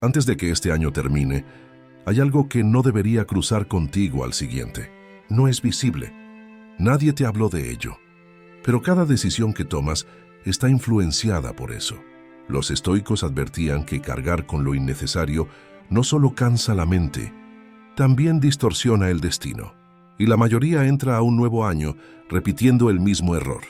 Antes de que este año termine, hay algo que no debería cruzar contigo al siguiente. No es visible. Nadie te habló de ello. Pero cada decisión que tomas está influenciada por eso. Los estoicos advertían que cargar con lo innecesario no solo cansa la mente, también distorsiona el destino. Y la mayoría entra a un nuevo año repitiendo el mismo error.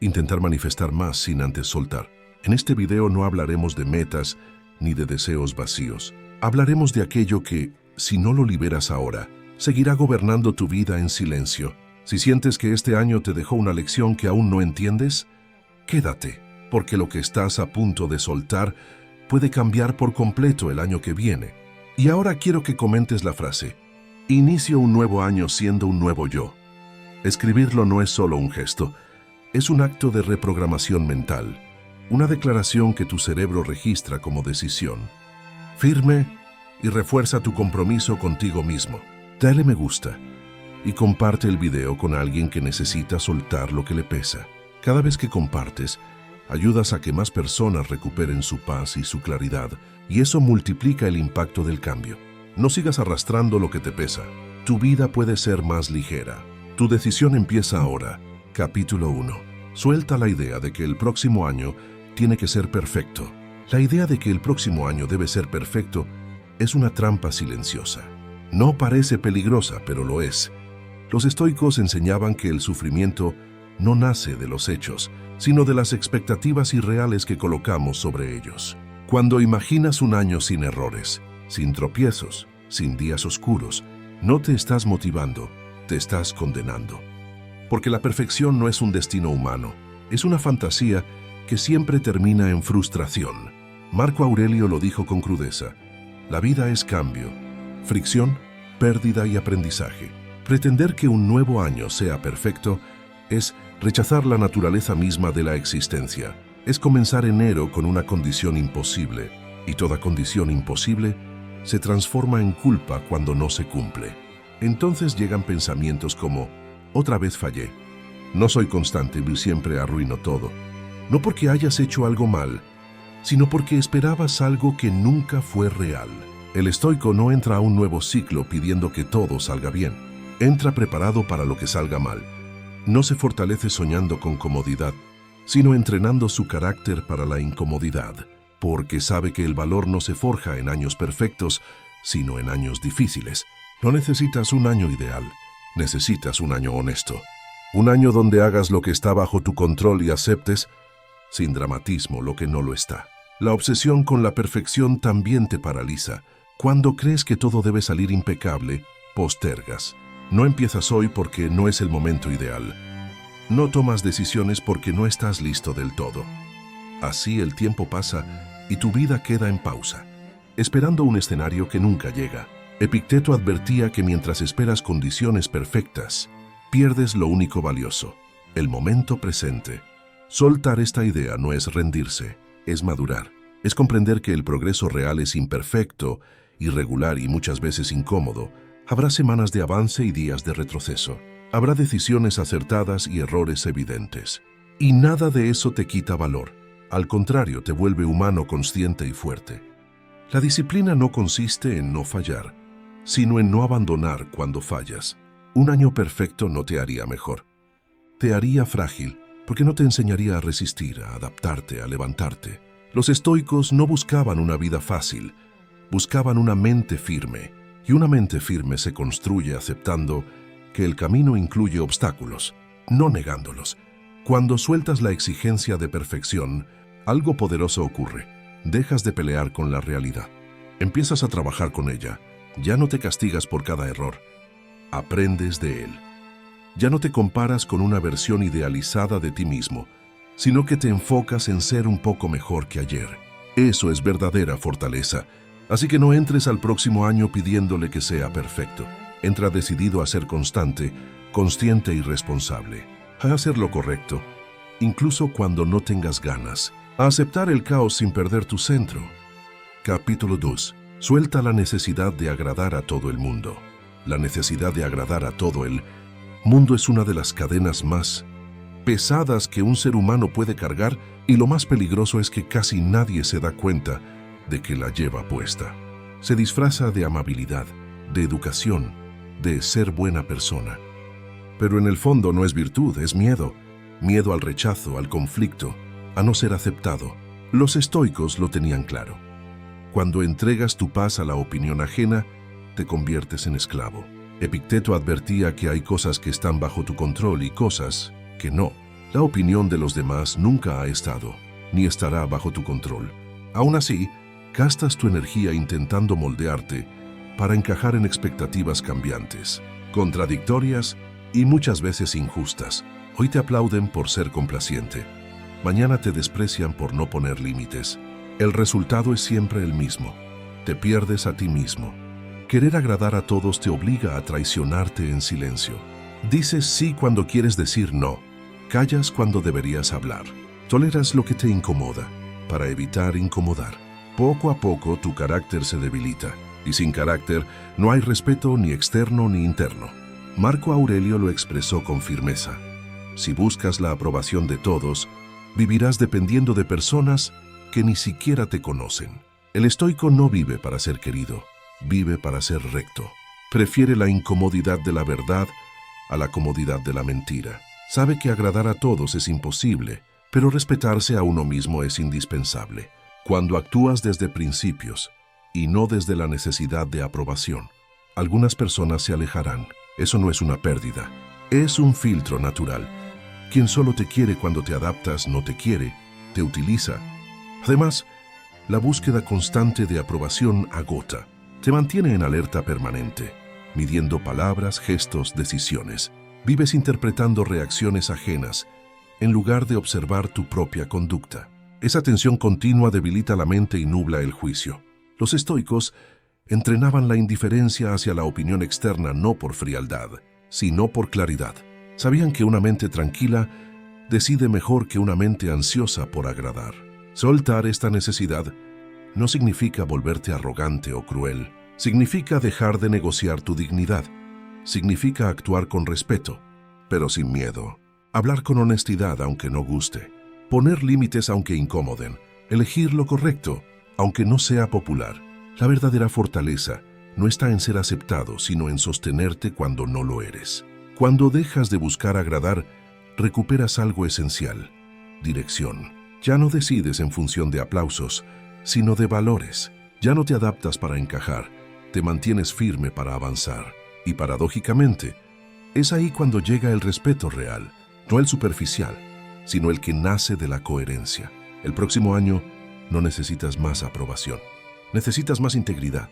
Intentar manifestar más sin antes soltar. En este video no hablaremos de metas ni de deseos vacíos. Hablaremos de aquello que, si no lo liberas ahora, seguirá gobernando tu vida en silencio. Si sientes que este año te dejó una lección que aún no entiendes, quédate, porque lo que estás a punto de soltar puede cambiar por completo el año que viene. Y ahora quiero que comentes la frase: inicio un nuevo año siendo un nuevo yo. Escribirlo no es solo un gesto, es un acto de reprogramación mental, una declaración que tu cerebro registra como decisión. Firme y refuerza tu compromiso contigo mismo. Dale me gusta y comparte el video con alguien que necesita soltar lo que le pesa. Cada vez que compartes, ayudas a que más personas recuperen su paz y su claridad, y eso multiplica el impacto del cambio. No sigas arrastrando lo que te pesa. Tu vida puede ser más ligera. Tu decisión empieza ahora. Capítulo 1. Suelta la idea de que el próximo año tiene que ser perfecto. La idea de que el próximo año debe ser perfecto es una trampa silenciosa. No parece peligrosa, pero lo es. Los estoicos enseñaban que el sufrimiento no nace de los hechos, sino de las expectativas irreales que colocamos sobre ellos. Cuando imaginas un año sin errores, sin tropiezos, sin días oscuros, no te estás motivando, te estás condenando. Porque la perfección no es un destino humano, es una fantasía que siempre termina en frustración. Marco Aurelio lo dijo con crudeza: la vida es cambio, fricción, pérdida y aprendizaje. Pretender que un nuevo año sea perfecto es rechazar la naturaleza misma de la existencia. Es comenzar enero con una condición imposible, y toda condición imposible se transforma en culpa cuando no se cumple. Entonces llegan pensamientos como: otra vez fallé, no soy constante y siempre arruino todo. No porque hayas hecho algo mal, sino porque esperabas algo que nunca fue real. El estoico no entra a un nuevo ciclo pidiendo que todo salga bien. Entra preparado para lo que salga mal. No se fortalece soñando con comodidad, sino entrenando su carácter para la incomodidad, porque sabe que el valor no se forja en años perfectos, sino en años difíciles. No necesitas un año ideal, necesitas un año honesto. Un año donde hagas lo que está bajo tu control y aceptes, sin dramatismo, lo que no lo está. La obsesión con la perfección también te paraliza. Cuando crees que todo debe salir impecable, postergas. No empiezas hoy porque no es el momento ideal. No tomas decisiones porque no estás listo del todo. Así el tiempo pasa y tu vida queda en pausa, esperando un escenario que nunca llega. Epicteto advertía que mientras esperas condiciones perfectas, pierdes lo único valioso, el momento presente. Soltar esta idea no es rendirse, es madurar. Es comprender que el progreso real es imperfecto, irregular y muchas veces incómodo. Habrá semanas de avance y días de retroceso. Habrá decisiones acertadas y errores evidentes. Y nada de eso te quita valor. Al contrario, te vuelve humano, consciente y fuerte. La disciplina no consiste en no fallar, sino en no abandonar cuando fallas. Un año perfecto no te haría mejor. Te haría frágil, porque no te enseñaría a resistir, a adaptarte, a levantarte. Los estoicos no buscaban una vida fácil, buscaban una mente firme. Y una mente firme se construye aceptando que el camino incluye obstáculos, no negándolos. Cuando sueltas la exigencia de perfección, algo poderoso ocurre. Dejas de pelear con la realidad. Empiezas a trabajar con ella. Ya no te castigas por cada error. Aprendes de él. Ya no te comparas con una versión idealizada de ti mismo, sino que te enfocas en ser un poco mejor que ayer. Eso es verdadera fortaleza. Así que no entres al próximo año pidiéndole que sea perfecto. Entra decidido a ser constante, consciente y responsable. A hacer lo correcto, incluso cuando no tengas ganas. A aceptar el caos sin perder tu centro. Capítulo 2. Suelta la necesidad de agradar a todo el mundo. La necesidad de agradar a todo el mundo es una de las cadenas más pesadas que un ser humano puede cargar, y lo más peligroso es que casi nadie se da cuenta de que la lleva puesta. Se disfraza de amabilidad, de educación, de ser buena persona. Pero en el fondo no es virtud, es miedo. Miedo al rechazo, al conflicto, a no ser aceptado. Los estoicos lo tenían claro. Cuando entregas tu paz a la opinión ajena, te conviertes en esclavo. Epicteto advertía que hay cosas que están bajo tu control y cosas que no. La opinión de los demás nunca ha estado, ni estará bajo tu control. Aún así, gastas tu energía intentando moldearte para encajar en expectativas cambiantes, contradictorias y muchas veces injustas. Hoy te aplauden por ser complaciente. Mañana te desprecian por no poner límites. El resultado es siempre el mismo. Te pierdes a ti mismo. Querer agradar a todos te obliga a traicionarte en silencio. Dices sí cuando quieres decir no. Callas cuando deberías hablar. Toleras lo que te incomoda para evitar incomodar. Poco a poco tu carácter se debilita. Y sin carácter no hay respeto ni externo ni interno. Marco Aurelio lo expresó con firmeza. Si buscas la aprobación de todos, vivirás dependiendo de personas que ni siquiera te conocen. El estoico no vive para ser querido, vive para ser recto. Prefiere la incomodidad de la verdad a la comodidad de la mentira. Sabe que agradar a todos es imposible, pero respetarse a uno mismo es indispensable. Cuando actúas desde principios y no desde la necesidad de aprobación, algunas personas se alejarán. Eso no es una pérdida, es un filtro natural. Quien solo te quiere cuando te adaptas no te quiere, te utiliza. Además, la búsqueda constante de aprobación agota, te mantiene en alerta permanente, midiendo palabras, gestos, decisiones. Vives interpretando reacciones ajenas, en lugar de observar tu propia conducta. Esa tensión continua debilita la mente y nubla el juicio. Los estoicos entrenaban la indiferencia hacia la opinión externa no por frialdad, sino por claridad. Sabían que una mente tranquila decide mejor que una mente ansiosa por agradar. Soltar esta necesidad no significa volverte arrogante o cruel. Significa dejar de negociar tu dignidad. Significa actuar con respeto, pero sin miedo. Hablar con honestidad aunque no guste. Poner límites aunque incomoden. Elegir lo correcto, aunque no sea popular. La verdadera fortaleza no está en ser aceptado, sino en sostenerte cuando no lo eres. Cuando dejas de buscar agradar, recuperas algo esencial: dirección. Ya no decides en función de aplausos, sino de valores. Ya no te adaptas para encajar, te mantienes firme para avanzar. Y paradójicamente, es ahí cuando llega el respeto real, no el superficial, sino el que nace de la coherencia. El próximo año no necesitas más aprobación, necesitas más integridad.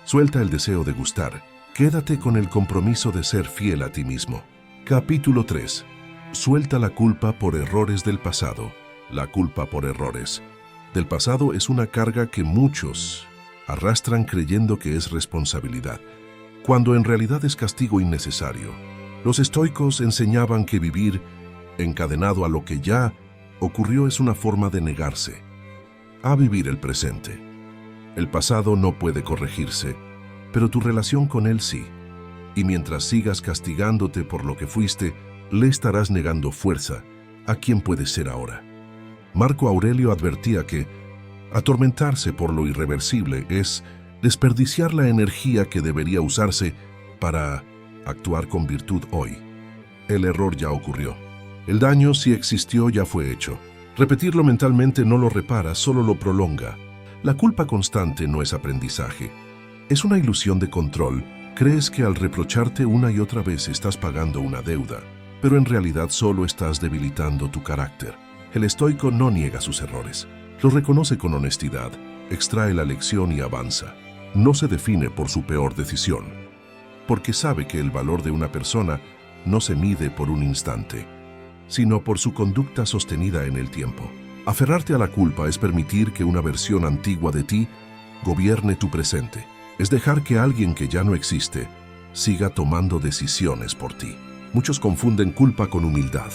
Suelta el deseo de gustar, quédate con el compromiso de ser fiel a ti mismo. Capítulo 3. Suelta la culpa por errores del pasado. La culpa por errores del pasado es una carga que muchos arrastran creyendo que es responsabilidad, cuando en realidad es castigo innecesario. Los estoicos enseñaban que vivir encadenado a lo que ya ocurrió es una forma de negarse a vivir el presente. El pasado no puede corregirse, pero tu relación con él sí. Y mientras sigas castigándote por lo que fuiste, le estarás negando fuerza a quien puedes ser ahora. Marco Aurelio advertía que atormentarse por lo irreversible es desperdiciar la energía que debería usarse para actuar con virtud hoy. El error ya ocurrió. El daño, si existió, ya fue hecho. Repetirlo mentalmente no lo repara, solo lo prolonga. La culpa constante no es aprendizaje. Es una ilusión de control. Crees que al reprocharte una y otra vez estás pagando una deuda, pero en realidad solo estás debilitando tu carácter. El estoico no niega sus errores. Los reconoce con honestidad, extrae la lección y avanza. No se define por su peor decisión, porque sabe que el valor de una persona no se mide por un instante, sino por su conducta sostenida en el tiempo. Aferrarte a la culpa es permitir que una versión antigua de ti gobierne tu presente. Es dejar que alguien que ya no existe siga tomando decisiones por ti. Muchos confunden culpa con humildad.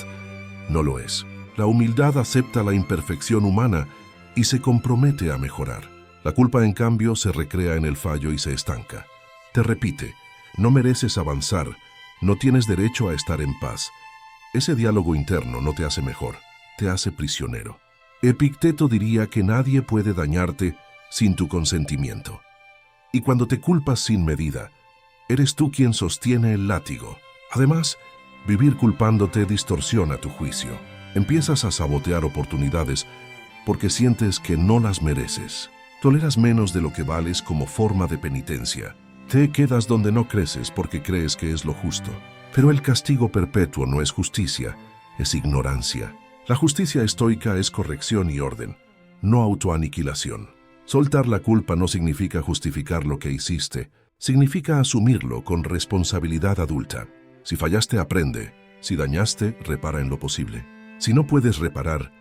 No lo es. La humildad acepta la imperfección humana y se compromete a mejorar. La culpa, en cambio, se recrea en el fallo y se estanca. Te repite: no mereces avanzar, no tienes derecho a estar en paz. Ese diálogo interno no te hace mejor, te hace prisionero. Epicteto diría que nadie puede dañarte sin tu consentimiento. Y cuando te culpas sin medida, eres tú quien sostiene el látigo. Además, vivir culpándote distorsiona tu juicio. Empiezas a sabotear oportunidades porque sientes que no las mereces. Toleras menos de lo que vales como forma de penitencia. Te quedas donde no creces porque crees que es lo justo. Pero el castigo perpetuo no es justicia, es ignorancia. La justicia estoica es corrección y orden, no autoaniquilación. Soltar la culpa no significa justificar lo que hiciste, significa asumirlo con responsabilidad adulta. Si fallaste, aprende. Si dañaste, repara en lo posible. Si no puedes reparar,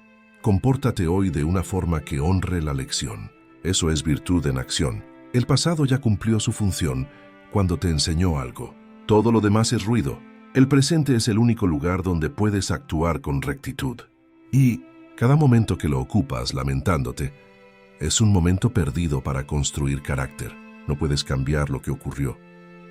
compórtate hoy de una forma que honre la lección. Eso es virtud en acción. El pasado ya cumplió su función cuando te enseñó algo. Todo lo demás es ruido. El presente es el único lugar donde puedes actuar con rectitud. Y cada momento que lo ocupas lamentándote, es un momento perdido para construir carácter. No puedes cambiar lo que ocurrió,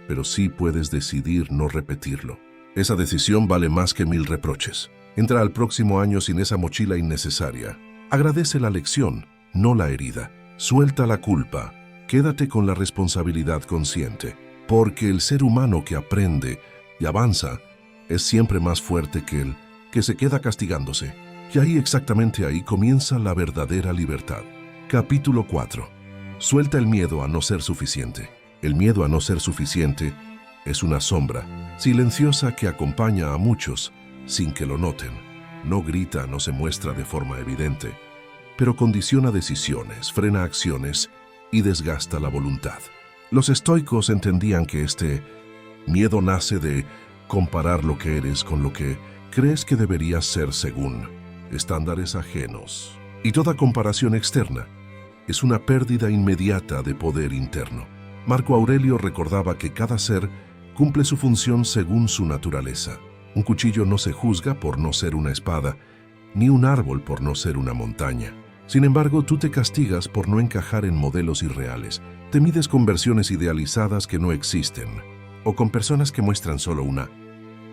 pero sí puedes decidir no repetirlo. Esa decisión vale más que 1000 reproches. Entra al próximo año sin esa mochila innecesaria. Agradece la lección, no la herida. Suelta la culpa. Quédate con la responsabilidad consciente. Porque el ser humano que aprende y avanza es siempre más fuerte que el que se queda castigándose. Y ahí, exactamente ahí, comienza la verdadera libertad. Capítulo 4. Suelta el miedo a no ser suficiente. El miedo a no ser suficiente es una sombra silenciosa que acompaña a muchos sin que lo noten. No grita, no se muestra de forma evidente, pero condiciona decisiones, frena acciones y desgasta la voluntad. Los estoicos entendían que este miedo nace de comparar lo que eres con lo que crees que deberías ser según estándares ajenos. Y toda comparación externa es una pérdida inmediata de poder interno. Marco Aurelio recordaba que cada ser cumple su función según su naturaleza. Un cuchillo no se juzga por no ser una espada, ni un árbol por no ser una montaña. Sin embargo, tú te castigas por no encajar en modelos irreales. Te mides con versiones idealizadas que no existen, o con personas que muestran solo una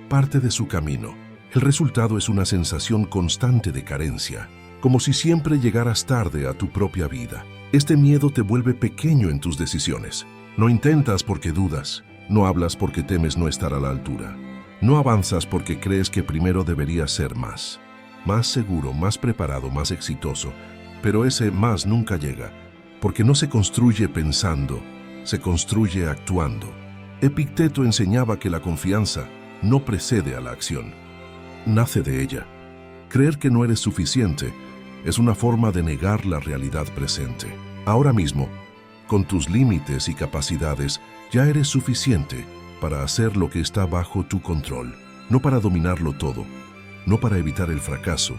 parte de su camino. El resultado es una sensación constante de carencia, como si siempre llegaras tarde a tu propia vida. Este miedo te vuelve pequeño en tus decisiones. No intentas porque dudas, no hablas porque temes no estar a la altura. No avanzas porque crees que primero deberías ser más seguro, más preparado, más exitoso. Pero ese más nunca llega, porque no se construye pensando, se construye actuando. Epicteto enseñaba que la confianza no precede a la acción, nace de ella. Creer que no eres suficiente es una forma de negar la realidad presente. Ahora mismo, con tus límites y capacidades, ya eres suficiente para hacer lo que está bajo tu control, no para dominarlo todo, no para evitar el fracaso,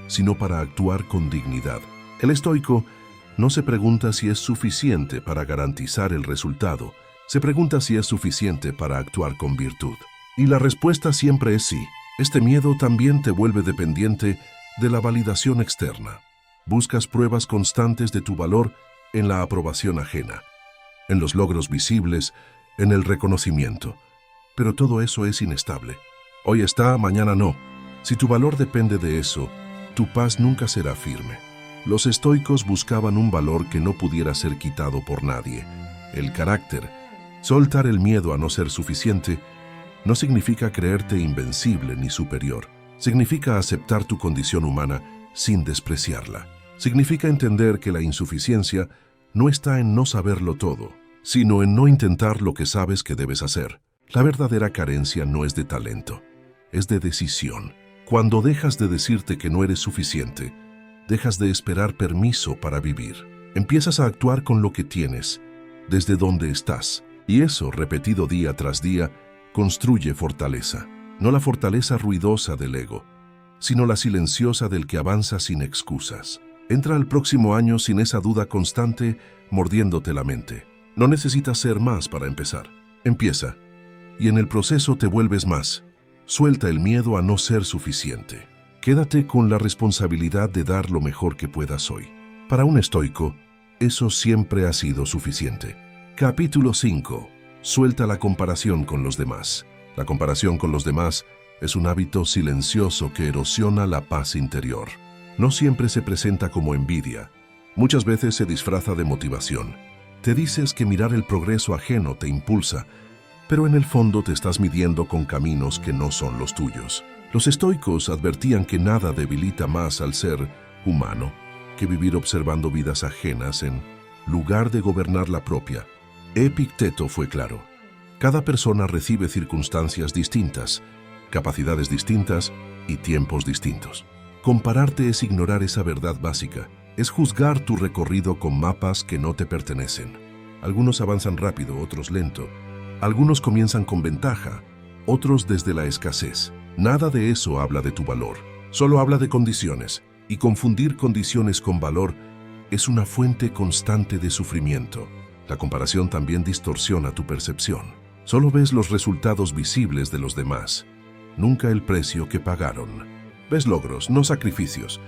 sino para actuar con dignidad. El estoico no se pregunta si es suficiente para garantizar el resultado, se pregunta si es suficiente para actuar con virtud. Y la respuesta siempre es sí. Este miedo también te vuelve dependiente de la validación externa. Buscas pruebas constantes de tu valor en la aprobación ajena, en los logros visibles, en el reconocimiento. Pero todo eso es inestable. Hoy está, mañana no. Si tu valor depende de eso, tu paz nunca será firme. Los estoicos buscaban un valor que no pudiera ser quitado por nadie, el carácter. Soltar el miedo a no ser suficiente no significa creerte invencible ni superior. Significa aceptar tu condición humana sin despreciarla. Significa entender que la insuficiencia no está en no saberlo todo, sino en no intentar lo que sabes que debes hacer. La verdadera carencia no es de talento, es de decisión. Cuando dejas de decirte que no eres suficiente, dejas de esperar permiso para vivir. Empiezas a actuar con lo que tienes, desde donde estás. Y eso, repetido día tras día, construye fortaleza. No la fortaleza ruidosa del ego, sino la silenciosa del que avanza sin excusas. Entra al próximo año sin esa duda constante mordiéndote la mente. No necesitas ser más para empezar. Empieza, y en el proceso te vuelves más. Suelta el miedo a no ser suficiente. Quédate con la responsabilidad de dar lo mejor que puedas hoy. Para un estoico, eso siempre ha sido suficiente. Capítulo 5. Suelta la comparación con los demás. La comparación con los demás es un hábito silencioso que erosiona la paz interior. No siempre se presenta como envidia, Muchas veces se disfraza de motivación. Te dices que mirar el progreso ajeno te impulsa, pero en el fondo te estás midiendo con caminos que no son los tuyos. Los estoicos advertían que nada debilita más al ser humano que vivir observando vidas ajenas en lugar de gobernar la propia. Epicteto fue claro. Cada persona recibe circunstancias distintas, capacidades distintas y tiempos distintos. Compararte es ignorar esa verdad básica. Es juzgar tu recorrido con mapas que no te pertenecen. Algunos avanzan rápido, otros lento. Algunos comienzan con ventaja, otros desde la escasez. Nada de eso habla de tu valor. Solo habla de condiciones. Y confundir condiciones con valor es una fuente constante de sufrimiento. La comparación también distorsiona tu percepción. Solo ves los resultados visibles de los demás, nunca el precio que pagaron. Ves logros, no sacrificios.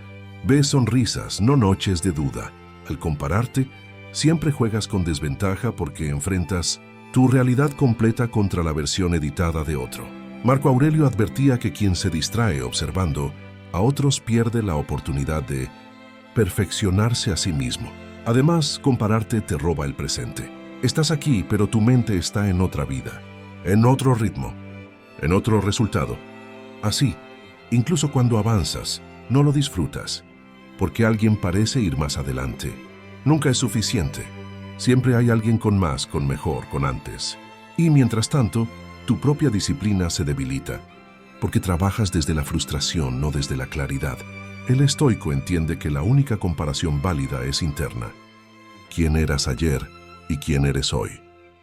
Ves sonrisas, no noches de duda. Al compararte, siempre juegas con desventaja porque enfrentas tu realidad completa contra la versión editada de otro. Marco Aurelio advertía que quien se distrae observando a otros pierde la oportunidad de perfeccionarse a sí mismo. Además, compararte te roba el presente. Estás aquí, pero tu mente está en otra vida, en otro ritmo, en otro resultado. Así, incluso cuando avanzas, no lo disfrutas, porque alguien parece ir más adelante. Nunca es suficiente. Siempre hay alguien con más, con mejor, con antes. Y mientras tanto, tu propia disciplina se debilita, porque trabajas desde la frustración, no desde la claridad. El estoico entiende que la única comparación válida es interna. ¿Quién eras ayer y quién eres hoy?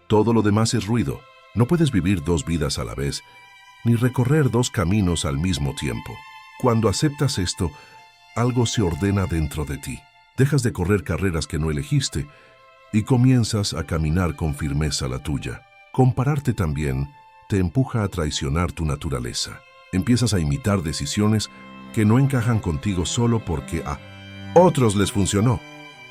Todo lo demás es ruido. No puedes vivir dos vidas a la vez, ni recorrer dos caminos al mismo tiempo. Cuando aceptas esto, algo se ordena dentro de ti. Dejas de correr carreras que no elegiste y comienzas a caminar con firmeza la tuya. Compararte también te empuja a traicionar tu naturaleza. Empiezas a imitar decisiones que no encajan contigo solo porque a otros les funcionó.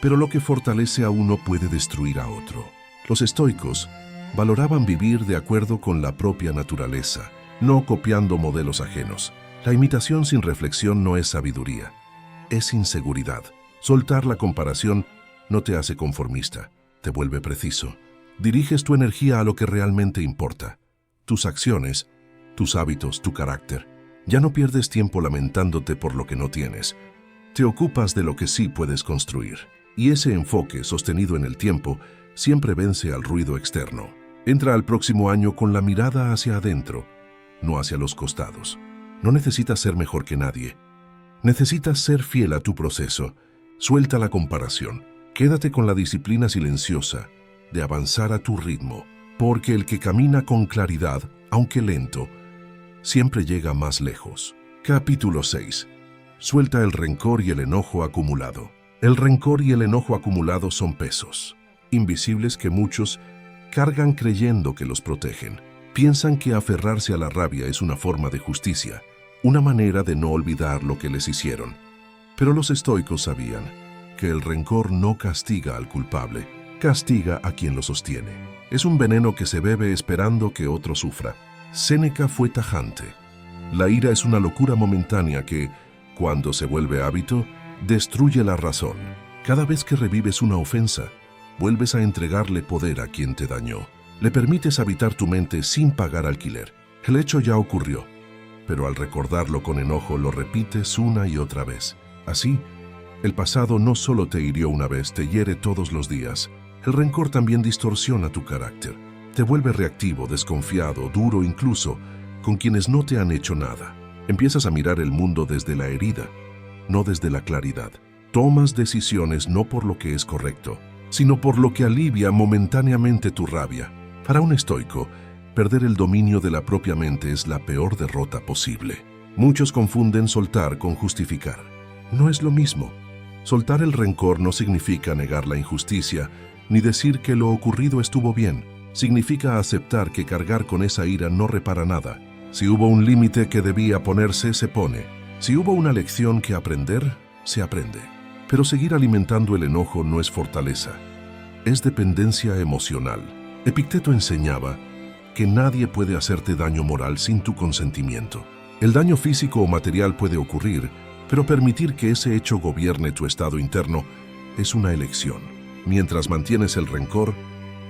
Pero lo que fortalece a uno puede destruir a otro. Los estoicos valoraban vivir de acuerdo con la propia naturaleza, no copiando modelos ajenos. La imitación sin reflexión no es sabiduría, es inseguridad. Soltar la comparación no te hace conformista, te vuelve preciso. Diriges tu energía a lo que realmente importa. Tus acciones, tus hábitos, tu carácter. Ya no pierdes tiempo lamentándote por lo que no tienes. Te ocupas de lo que sí puedes construir. Y ese enfoque, sostenido en el tiempo, siempre vence al ruido externo. Entra al próximo año con la mirada hacia adentro, no hacia los costados. No necesitas ser mejor que nadie. Necesitas ser fiel a tu proceso. Suelta la comparación. Quédate con la disciplina silenciosa de avanzar a tu ritmo, porque el que camina con claridad, aunque lento, siempre llega más lejos. Capítulo 6. Suelta el rencor y el enojo acumulado. El rencor y el enojo acumulado son pesos invisibles que muchos cargan creyendo que los protegen. Piensan que aferrarse a la rabia es una forma de justicia, una manera de no olvidar lo que les hicieron. Pero los estoicos sabían que el rencor no castiga al culpable, castiga a quien lo sostiene. Es un veneno que se bebe esperando que otro sufra. Séneca fue tajante. La ira es una locura momentánea que, cuando se vuelve hábito, destruye la razón. Cada vez que revives una ofensa, vuelves a entregarle poder a quien te dañó. Le permites habitar tu mente sin pagar alquiler. El hecho ya ocurrió, pero al recordarlo con enojo lo repites una y otra vez. Así, el pasado no solo te hirió una vez, te hiere todos los días. El rencor también distorsiona tu carácter. Te vuelve reactivo, desconfiado, duro incluso, con quienes no te han hecho nada. Empiezas a mirar el mundo desde la herida, no desde la claridad. Tomas decisiones no por lo que es correcto, sino por lo que alivia momentáneamente tu rabia. Para un estoico, perder el dominio de la propia mente es la peor derrota posible. Muchos confunden soltar con justificar. No es lo mismo. Soltar el rencor no significa negar la injusticia, ni decir que lo ocurrido estuvo bien. Significa aceptar que cargar con esa ira no repara nada. Si hubo un límite que debía ponerse, se pone. Si hubo una lección que aprender, se aprende. Pero seguir alimentando el enojo no es fortaleza, es dependencia emocional. Epicteto enseñaba que nadie puede hacerte daño moral sin tu consentimiento. El daño físico o material puede ocurrir, pero permitir que ese hecho gobierne tu estado interno es una elección. Mientras mantienes el rencor,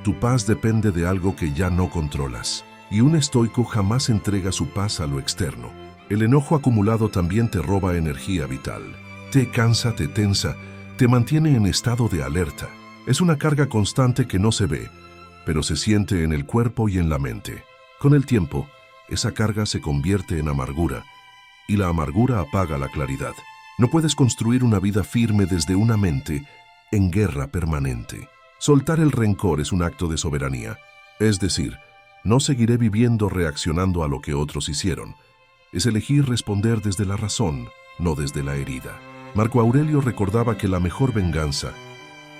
tu paz depende de algo que ya no controlas. Y un estoico jamás entrega su paz a lo externo. El enojo acumulado también te roba energía vital. Te cansa, te tensa, te mantiene en estado de alerta. Es una carga constante que no se ve, pero se siente en el cuerpo y en la mente. Con el tiempo, esa carga se convierte en amargura, y la amargura apaga la claridad. No puedes construir una vida firme desde una mente en guerra permanente. Soltar el rencor es un acto de soberanía, es decir, no seguiré viviendo reaccionando a lo que otros hicieron. Es elegir responder desde la razón, no desde la herida. Marco Aurelio recordaba que la mejor venganza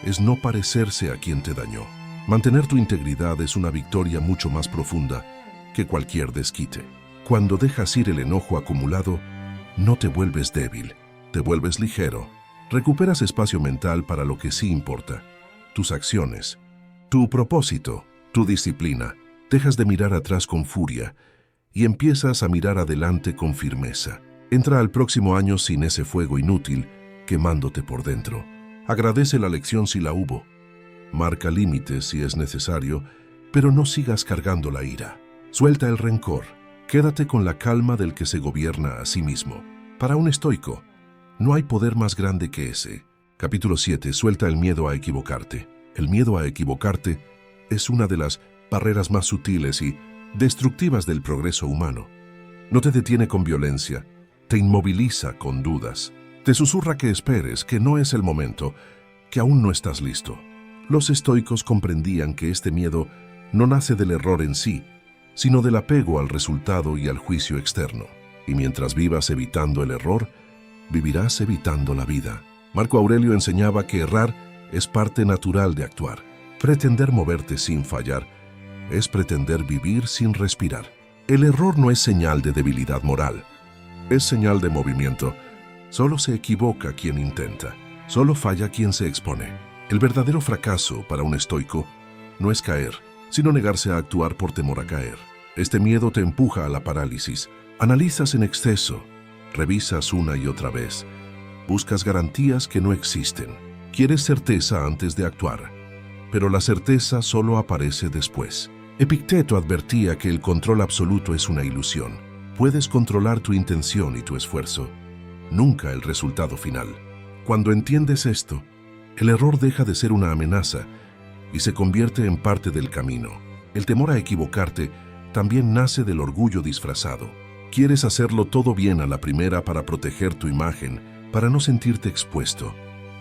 es no parecerse a quien te dañó. Mantener tu integridad es una victoria mucho más profunda que cualquier desquite. Cuando dejas ir el enojo acumulado, no te vuelves débil, te vuelves ligero. Recuperas espacio mental para lo que sí importa, tus acciones, tu propósito, tu disciplina. Dejas de mirar atrás con furia y empiezas a mirar adelante con firmeza. Entra al próximo año sin ese fuego inútil quemándote por dentro. Agradece la lección si la hubo. Marca límites si es necesario, pero no sigas cargando la ira. Suelta el rencor. Quédate con la calma del que se gobierna a sí mismo. Para un estoico, no hay poder más grande que ese. Capítulo 7. Suelta el miedo a equivocarte. El miedo a equivocarte es una de las barreras más sutiles y destructivas del progreso humano. No te detiene con violencia, te inmoviliza con dudas. Te susurra que esperes, que no es el momento, que aún no estás listo. Los estoicos comprendían que este miedo no nace del error en sí, sino del apego al resultado y al juicio externo. Y mientras vivas evitando el error, vivirás evitando la vida. Marco Aurelio enseñaba que errar es parte natural de actuar. Pretender moverte sin fallar es pretender vivir sin respirar. El error no es señal de debilidad moral, es señal de movimiento. Solo se equivoca quien intenta, solo falla quien se expone. El verdadero fracaso para un estoico no es caer, sino negarse a actuar por temor a caer. Este miedo te empuja a la parálisis. Analizas en exceso, revisas una y otra vez, buscas garantías que no existen. Quieres certeza antes de actuar, pero la certeza solo aparece después. Epicteto advertía que el control absoluto es una ilusión. Puedes controlar tu intención y tu esfuerzo, nunca el resultado final. Cuando entiendes esto, el error deja de ser una amenaza y se convierte en parte del camino. El temor a equivocarte también nace del orgullo disfrazado. Quieres hacerlo todo bien a la primera para proteger tu imagen, para no sentirte expuesto,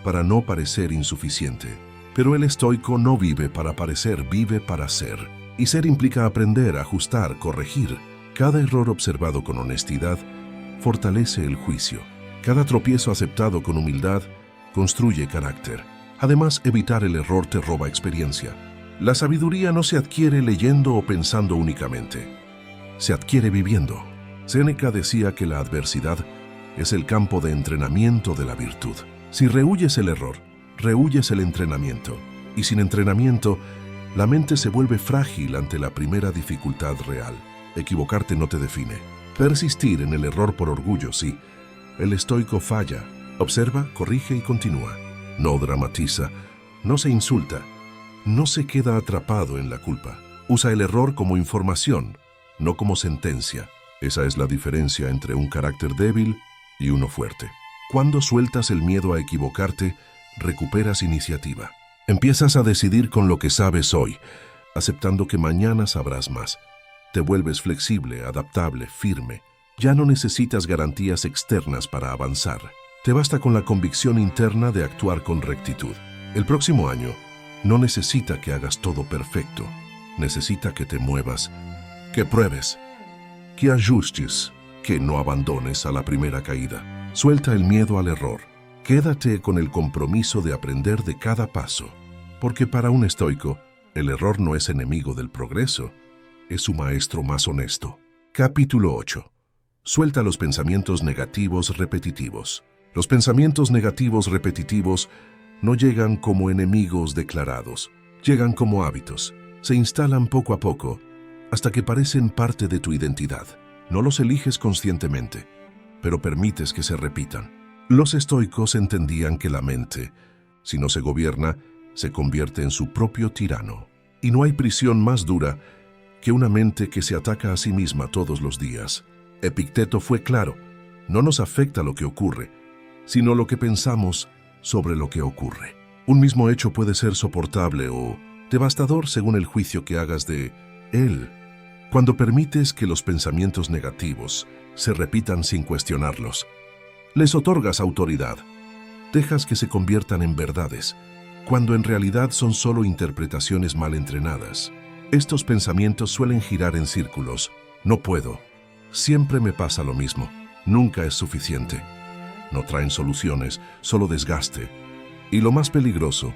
para no parecer insuficiente. Pero el estoico no vive para parecer, vive para ser. Y ser implica aprender, ajustar, corregir. Cada error observado con honestidad fortalece el juicio. Cada tropiezo aceptado con humildad construye carácter. Además, evitar el error te roba experiencia. La sabiduría no se adquiere leyendo o pensando únicamente. Se adquiere viviendo. Séneca decía que la adversidad es el campo de entrenamiento de la virtud. Si rehuyes el error, rehuyes el entrenamiento. Y sin entrenamiento, la mente se vuelve frágil ante la primera dificultad real. Equivocarte no te define. Persistir en el error por orgullo, sí. El estoico falla, observa, corrige y continúa. No dramatiza, no se insulta, no se queda atrapado en la culpa. Usa el error como información, no como sentencia. Esa es la diferencia entre un carácter débil y uno fuerte. Cuando sueltas el miedo a equivocarte, recuperas iniciativa. Empiezas a decidir con lo que sabes hoy, aceptando que mañana sabrás más. Te vuelves flexible, adaptable, firme. Ya no necesitas garantías externas para avanzar. Te basta con la convicción interna de actuar con rectitud. El próximo año no necesita que hagas todo perfecto. Necesita que te muevas, que pruebes, que ajustes, que no abandones a la primera caída. Suelta el miedo al error. Quédate con el compromiso de aprender de cada paso. Porque para un estoico, el error no es enemigo del progreso, es su maestro más honesto. Capítulo 8. Suelta los pensamientos negativos repetitivos. Los pensamientos negativos repetitivos no llegan como enemigos declarados, llegan como hábitos. Se instalan poco a poco, hasta que parecen parte de tu identidad. No los eliges conscientemente, pero permites que se repitan. Los estoicos entendían que la mente Si no se gobierna, se convierte en su propio tirano. Y no hay prisión más dura que una mente que se ataca a sí misma todos los días. Epicteto fue claro: no nos afecta lo que ocurre, sino lo que pensamos sobre lo que ocurre. Un mismo hecho puede ser soportable o devastador según el juicio que hagas de él. Cuando permites que los pensamientos negativos se repitan sin cuestionarlos, les otorgas autoridad. Dejas que se conviertan en verdades, cuando en realidad son solo interpretaciones mal entrenadas. Estos pensamientos suelen girar en círculos. No puedo. Siempre me pasa lo mismo. Nunca es suficiente. No traen soluciones, solo desgaste. Y lo más peligroso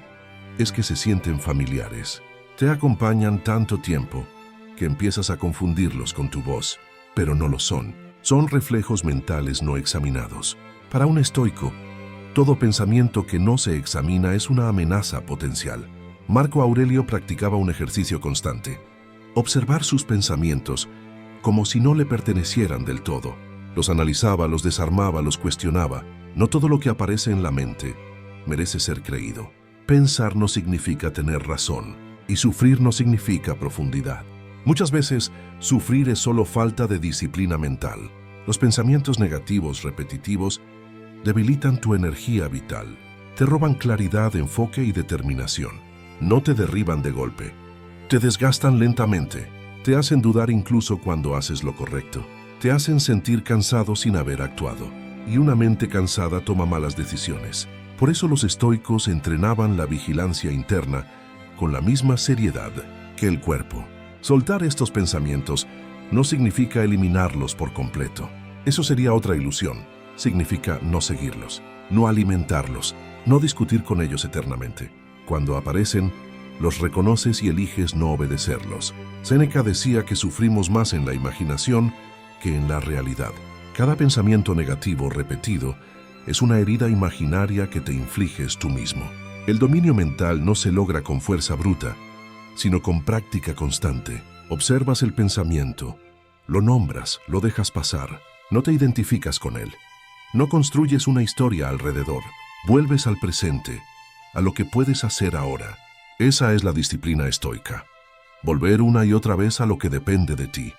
es que se sienten familiares. Te acompañan tanto tiempo que empiezas a confundirlos con tu voz, pero no lo son. Son reflejos mentales no examinados. Para un estoico, todo pensamiento que no se examina es una amenaza potencial. Marco Aurelio practicaba un ejercicio constante: observar sus pensamientos como si no le pertenecieran del todo. Los analizaba, los desarmaba, los cuestionaba. No todo lo que aparece en la mente merece ser creído. Pensar no significa tener razón, y sufrir no significa profundidad. Muchas veces, sufrir es solo falta de disciplina mental. Los pensamientos negativos repetitivos debilitan tu energía vital. Te roban claridad, enfoque y determinación. No te derriban de golpe. Te desgastan lentamente. Te hacen dudar incluso cuando haces lo correcto. Te hacen sentir cansado sin haber actuado. Y una mente cansada toma malas decisiones. Por eso los estoicos entrenaban la vigilancia interna con la misma seriedad que el cuerpo. Soltar estos pensamientos no significa eliminarlos por completo. Eso sería otra ilusión. Significa no seguirlos, no alimentarlos, no discutir con ellos eternamente. Cuando aparecen, los reconoces y eliges no obedecerlos. Séneca decía que sufrimos más en la imaginación que en la realidad. Cada pensamiento negativo repetido es una herida imaginaria que te infliges tú mismo. El dominio mental no se logra con fuerza bruta, sino con práctica constante. Observas el pensamiento, lo nombras, lo dejas pasar, no te identificas con él. No construyes una historia alrededor, vuelves al presente, a lo que puedes hacer ahora. Esa es la disciplina estoica. Volver una y otra vez a lo que depende de ti.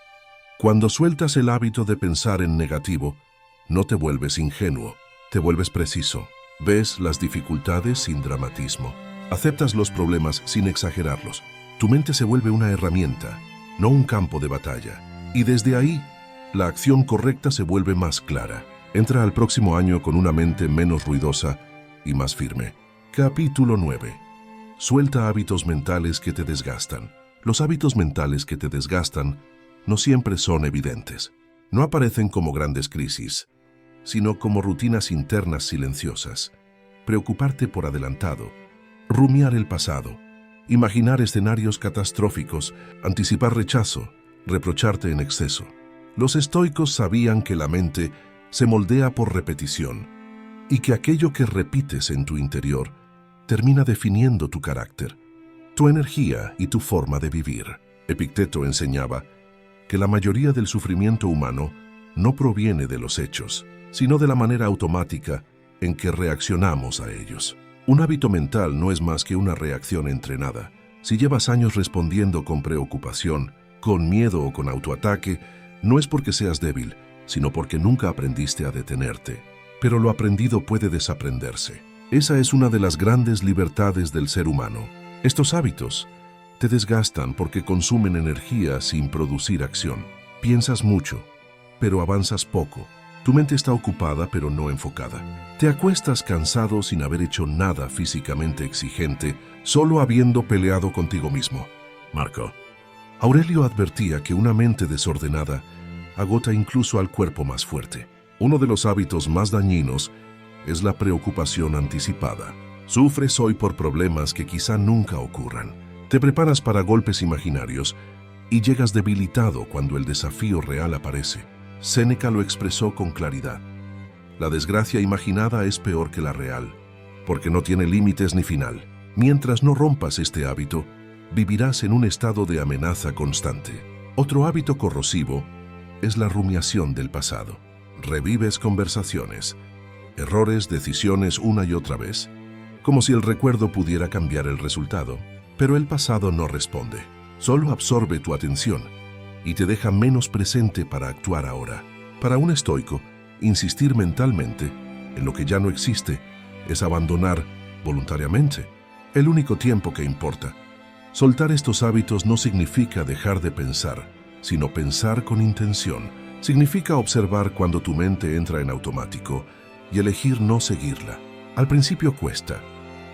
Cuando sueltas el hábito de pensar en negativo, no te vuelves ingenuo, te vuelves preciso. Ves las dificultades sin dramatismo. Aceptas los problemas sin exagerarlos. Tu mente se vuelve una herramienta, no un campo de batalla. Y desde ahí, la acción correcta se vuelve más clara. Entra al próximo año con una mente menos ruidosa y más firme. Capítulo 9. Suelta hábitos mentales que te desgastan. Los hábitos mentales que te desgastan no siempre son evidentes. No aparecen como grandes crisis, sino como rutinas internas silenciosas. Preocuparte por adelantado, rumiar el pasado, imaginar escenarios catastróficos, anticipar rechazo, reprocharte en exceso. Los estoicos sabían que la mente se moldea por repetición y que aquello que repites en tu interior termina definiendo tu carácter, tu energía y tu forma de vivir. Epicteto enseñaba que la mayoría del sufrimiento humano no proviene de los hechos, sino de la manera automática en que reaccionamos a ellos. Un hábito mental no es más que una reacción entrenada. Si llevas años respondiendo con preocupación, con miedo o con autoataque, no es porque seas débil, sino porque nunca aprendiste a detenerte. Pero lo aprendido puede desaprenderse. Esa es una de las grandes libertades del ser humano. Estos hábitos te desgastan porque consumen energía sin producir acción. Piensas mucho, pero avanzas poco. Tu mente está ocupada pero no enfocada. Te acuestas cansado sin haber hecho nada físicamente exigente, solo habiendo peleado contigo mismo. Marco Aurelio advertía que una mente desordenada agota incluso al cuerpo más fuerte. Uno de los hábitos más dañinos es la preocupación anticipada. Sufres hoy por problemas que quizá nunca ocurran. Te preparas para golpes imaginarios y llegas debilitado cuando el desafío real aparece. Séneca lo expresó con claridad. La desgracia imaginada es peor que la real, porque no tiene límites ni final. Mientras no rompas este hábito, vivirás en un estado de amenaza constante. Otro hábito corrosivo es la rumiación del pasado. Revives conversaciones, errores, decisiones una y otra vez, como si el recuerdo pudiera cambiar el resultado. Pero el pasado no responde, solo absorbe tu atención y te deja menos presente para actuar ahora. Para un estoico, insistir mentalmente en lo que ya no existe es abandonar voluntariamente el único tiempo que importa. Soltar estos hábitos no significa dejar de pensar, sino pensar con intención. Significa observar cuando tu mente entra en automático y elegir no seguirla. Al principio cuesta,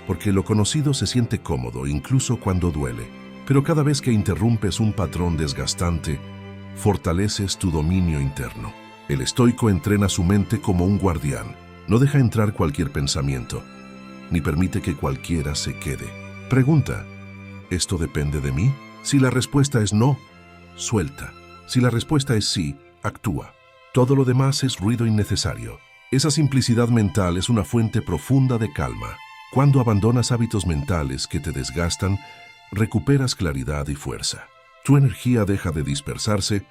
porque lo conocido se siente cómodo incluso cuando duele. Pero cada vez que interrumpes un patrón desgastante, fortaleces tu dominio interno. El estoico entrena su mente como un guardián. No deja entrar cualquier pensamiento, ni permite que cualquiera se quede. Pregunta, ¿esto depende de mí? Si la respuesta es no, suelta. Si la respuesta es sí, actúa. Todo lo demás es ruido innecesario. Esa simplicidad mental es una fuente profunda de calma. Cuando abandonas hábitos mentales que te desgastan, recuperas claridad y fuerza. Tu energía deja de dispersarse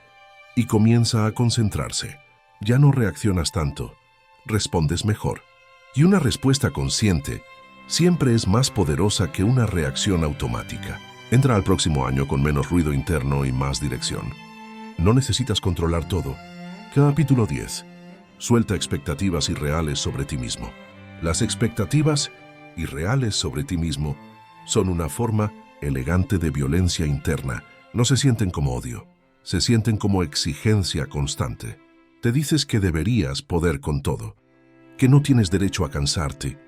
y comienza a concentrarse. Ya no reaccionas tanto, respondes mejor. Y una respuesta consciente siempre es más poderosa que una reacción automática. Entra al próximo año con menos ruido interno y más dirección. No necesitas controlar todo. Capítulo 10. Suelta expectativas irreales sobre ti mismo. Las expectativas irreales sobre ti mismo son una forma elegante de violencia interna. No se sienten como odio, se sienten como exigencia constante. Te dices que deberías poder con todo, que no tienes derecho a cansarte,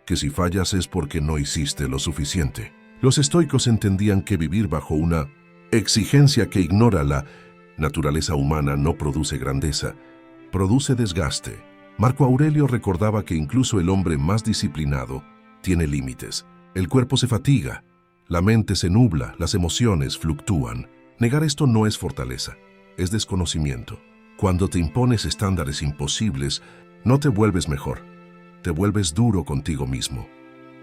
que si fallas es porque no hiciste lo suficiente. Los estoicos entendían que vivir bajo una exigencia que ignora la naturaleza humana no produce grandeza, produce desgaste. Marco Aurelio recordaba que incluso el hombre más disciplinado tiene límites. El cuerpo se fatiga, la mente se nubla, las emociones fluctúan. Negar esto no es fortaleza, es desconocimiento. Cuando te impones estándares imposibles, no te vuelves mejor, te vuelves duro contigo mismo.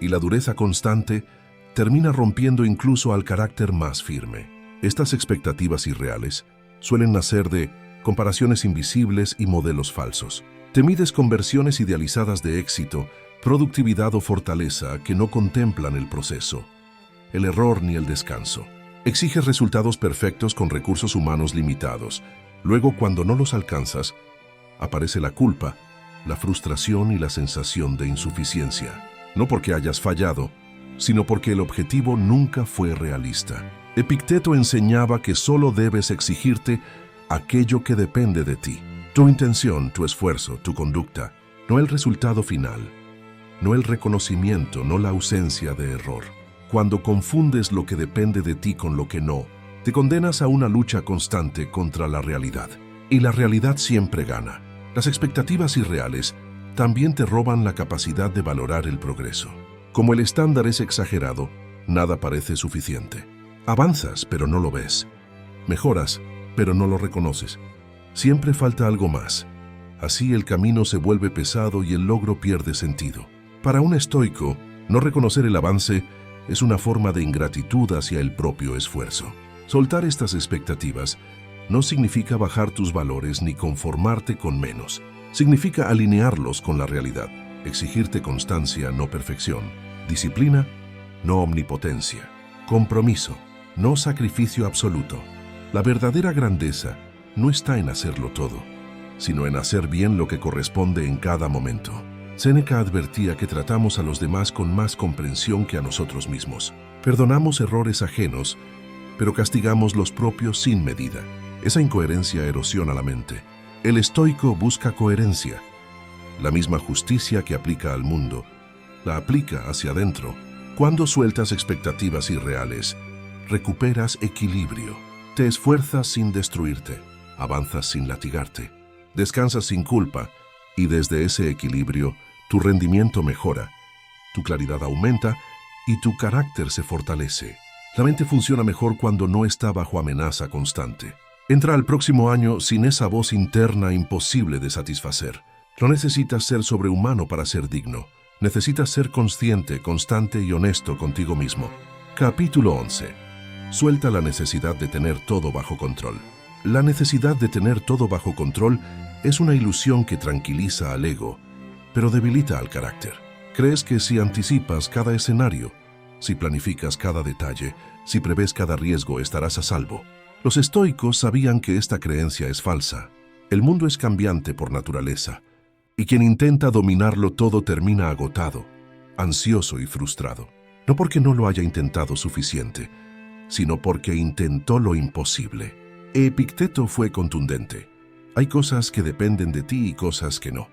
Y la dureza constante termina rompiendo incluso al carácter más firme. Estas expectativas irreales suelen nacer de comparaciones invisibles y modelos falsos. Te mides con versiones idealizadas de éxito, productividad o fortaleza que no contemplan el proceso, el error ni el descanso. Exiges resultados perfectos con recursos humanos limitados. Luego, cuando no los alcanzas, aparece la culpa, la frustración y la sensación de insuficiencia. No porque hayas fallado, sino porque el objetivo nunca fue realista. Epicteto enseñaba que solo debes exigirte aquello que depende de ti. Tu intención, tu esfuerzo, tu conducta, no el resultado final, no el reconocimiento, no la ausencia de error. Cuando confundes lo que depende de ti con lo que no, te condenas a una lucha constante contra la realidad. Y la realidad siempre gana. Las expectativas irreales también te roban la capacidad de valorar el progreso. Como el estándar es exagerado, nada parece suficiente. Avanzas, pero no lo ves. Mejoras, pero no lo reconoces. Siempre falta algo más. Así el camino se vuelve pesado y el logro pierde sentido. Para un estoico, no reconocer el avance es una forma de ingratitud hacia el propio esfuerzo. Soltar estas expectativas no significa bajar tus valores ni conformarte con menos. Significa alinearlos con la realidad, exigirte constancia, no perfección, disciplina, no omnipotencia, compromiso, no sacrificio absoluto. La verdadera grandeza no está en hacerlo todo, sino en hacer bien lo que corresponde en cada momento. Séneca advertía que tratamos a los demás con más comprensión que a nosotros mismos. Perdonamos errores ajenos, pero castigamos los propios sin medida. Esa incoherencia erosiona la mente. El estoico busca coherencia. La misma justicia que aplica al mundo, la aplica hacia adentro. Cuando sueltas expectativas irreales, recuperas equilibrio. Te esfuerzas sin destruirte, avanzas sin latigarte, descansas sin culpa y desde ese equilibrio tu rendimiento mejora, tu claridad aumenta y tu carácter se fortalece. La mente funciona mejor cuando no está bajo amenaza constante. Entra al próximo año sin esa voz interna imposible de satisfacer. No necesitas ser sobrehumano para ser digno. Necesitas ser consciente, constante y honesto contigo mismo. Capítulo 11. Suelta la necesidad de tener todo bajo control. La necesidad de tener todo bajo control es una ilusión que tranquiliza al ego, pero debilita al carácter. Crees que si anticipas cada escenario, si planificas cada detalle, si prevés cada riesgo, estarás a salvo. Los estoicos sabían que esta creencia es falsa. El mundo es cambiante por naturaleza, y quien intenta dominarlo todo termina agotado, ansioso y frustrado. No porque no lo haya intentado suficiente, sino porque intentó lo imposible. Epicteto fue contundente. Hay cosas que dependen de ti y cosas que no.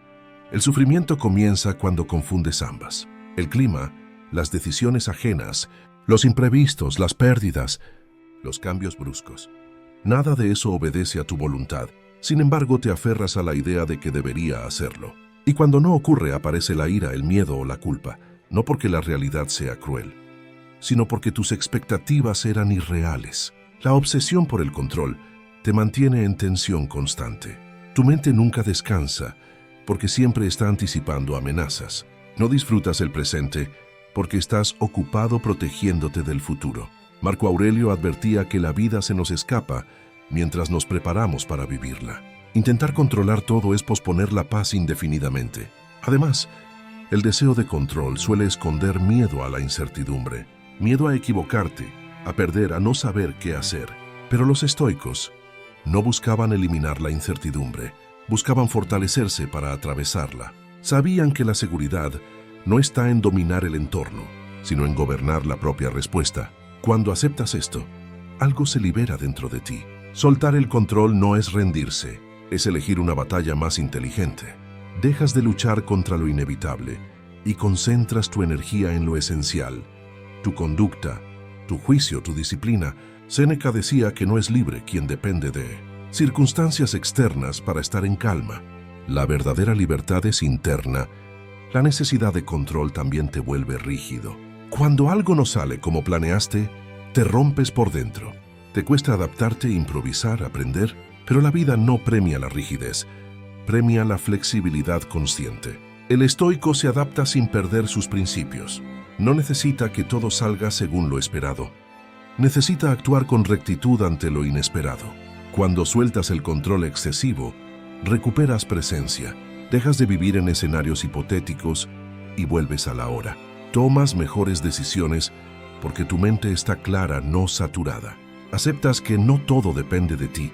El sufrimiento comienza cuando confundes ambas. El clima, las decisiones ajenas, los imprevistos, las pérdidas, los cambios bruscos. Nada de eso obedece a tu voluntad. Sin embargo, te aferras a la idea de que debería hacerlo. Y cuando no ocurre, aparece la ira, el miedo o la culpa. No porque la realidad sea cruel, sino porque tus expectativas eran irreales. La obsesión por el control te mantiene en tensión constante. Tu mente nunca descansa, porque siempre está anticipando amenazas. No disfrutas el presente, porque estás ocupado protegiéndote del futuro. Marco Aurelio advertía que la vida se nos escapa mientras nos preparamos para vivirla. Intentar controlar todo es posponer la paz indefinidamente. Además, el deseo de control suele esconder miedo a la incertidumbre, miedo a equivocarte, a perder, a no saber qué hacer. Pero los estoicos no buscaban eliminar la incertidumbre, buscaban fortalecerse para atravesarla. Sabían que la seguridad no está en dominar el entorno, sino en gobernar la propia respuesta. Cuando aceptas esto, algo se libera dentro de ti. Soltar el control no es rendirse, es elegir una batalla más inteligente. Dejas de luchar contra lo inevitable y concentras tu energía en lo esencial, tu conducta, tu juicio, tu disciplina. Séneca decía que no es libre quien depende de circunstancias externas para estar en calma. La verdadera libertad es interna. La necesidad de control también te vuelve rígido. Cuando algo no sale como planeaste, te rompes por dentro. Te cuesta adaptarte, improvisar, aprender, pero la vida no premia la rigidez, premia la flexibilidad consciente. El estoico se adapta sin perder sus principios. No necesita que todo salga según lo esperado. Necesita actuar con rectitud ante lo inesperado. Cuando sueltas el control excesivo, recuperas presencia, dejas de vivir en escenarios hipotéticos y vuelves a la hora. Tomas mejores decisiones porque tu mente está clara, no saturada. Aceptas que no todo depende de ti,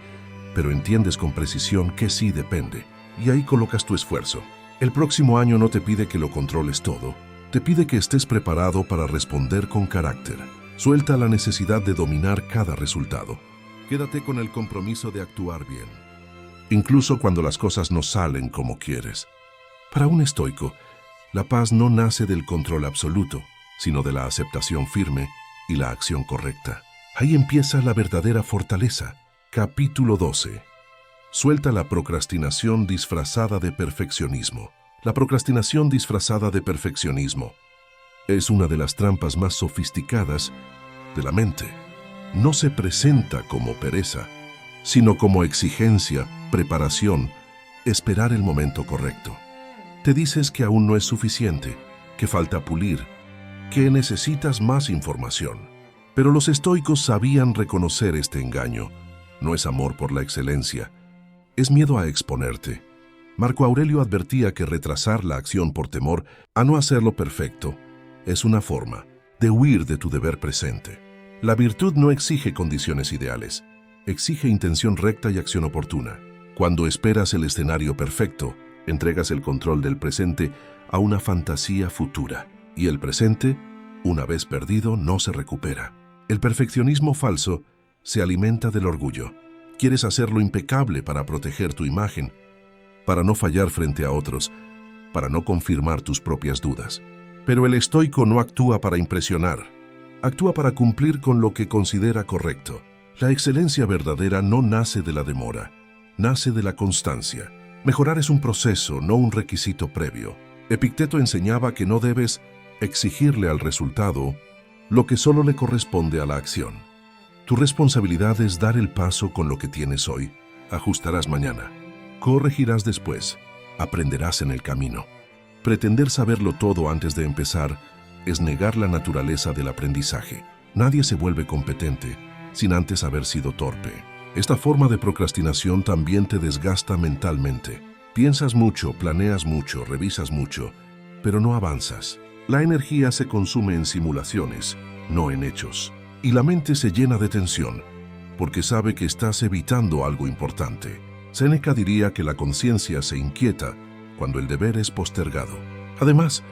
pero entiendes con precisión que sí depende. Y ahí colocas tu esfuerzo. El próximo año no te pide que lo controles todo, te pide que estés preparado para responder con carácter. Suelta la necesidad de dominar cada resultado. Quédate con el compromiso de actuar bien, incluso cuando las cosas no salen como quieres. Para un estoico, la paz no nace del control absoluto, sino de la aceptación firme y la acción correcta. Ahí empieza la verdadera fortaleza. Capítulo 12. Suelta la procrastinación disfrazada de perfeccionismo. La procrastinación disfrazada de perfeccionismo es una de las trampas más sofisticadas de la mente. No se presenta como pereza, sino como exigencia, preparación, esperar el momento correcto. Te dices que aún no es suficiente, que falta pulir, que necesitas más información. Pero los estoicos sabían reconocer este engaño. No es amor por la excelencia, es miedo a exponerte. Marco Aurelio advertía que retrasar la acción por temor a no hacerlo perfecto es una forma de huir de tu deber presente. La virtud no exige condiciones ideales, exige intención recta y acción oportuna. Cuando esperas el escenario perfecto, entregas el control del presente a una fantasía futura, y el presente, una vez perdido, no se recupera. El perfeccionismo falso se alimenta del orgullo. Quieres hacerlo impecable para proteger tu imagen, para no fallar frente a otros, para no confirmar tus propias dudas. Pero el estoico no actúa para impresionar, actúa para cumplir con lo que considera correcto. La excelencia verdadera no nace de la demora, nace de la constancia. Mejorar es un proceso, no un requisito previo. Epicteto enseñaba que no debes exigirle al resultado lo que solo le corresponde a la acción. Tu responsabilidad es dar el paso con lo que tienes hoy. Ajustarás mañana, corregirás después, aprenderás en el camino. Pretender saberlo todo antes de empezar es negar la naturaleza del aprendizaje. Nadie se vuelve competente sin antes haber sido torpe. Esta forma de procrastinación también te desgasta mentalmente. Piensas mucho, planeas mucho, revisas mucho, pero no avanzas. La energía se consume en simulaciones, no en hechos. Y la mente se llena de tensión, porque sabe que estás evitando algo importante. Séneca diría que la conciencia se inquieta cuando el deber es postergado. Además,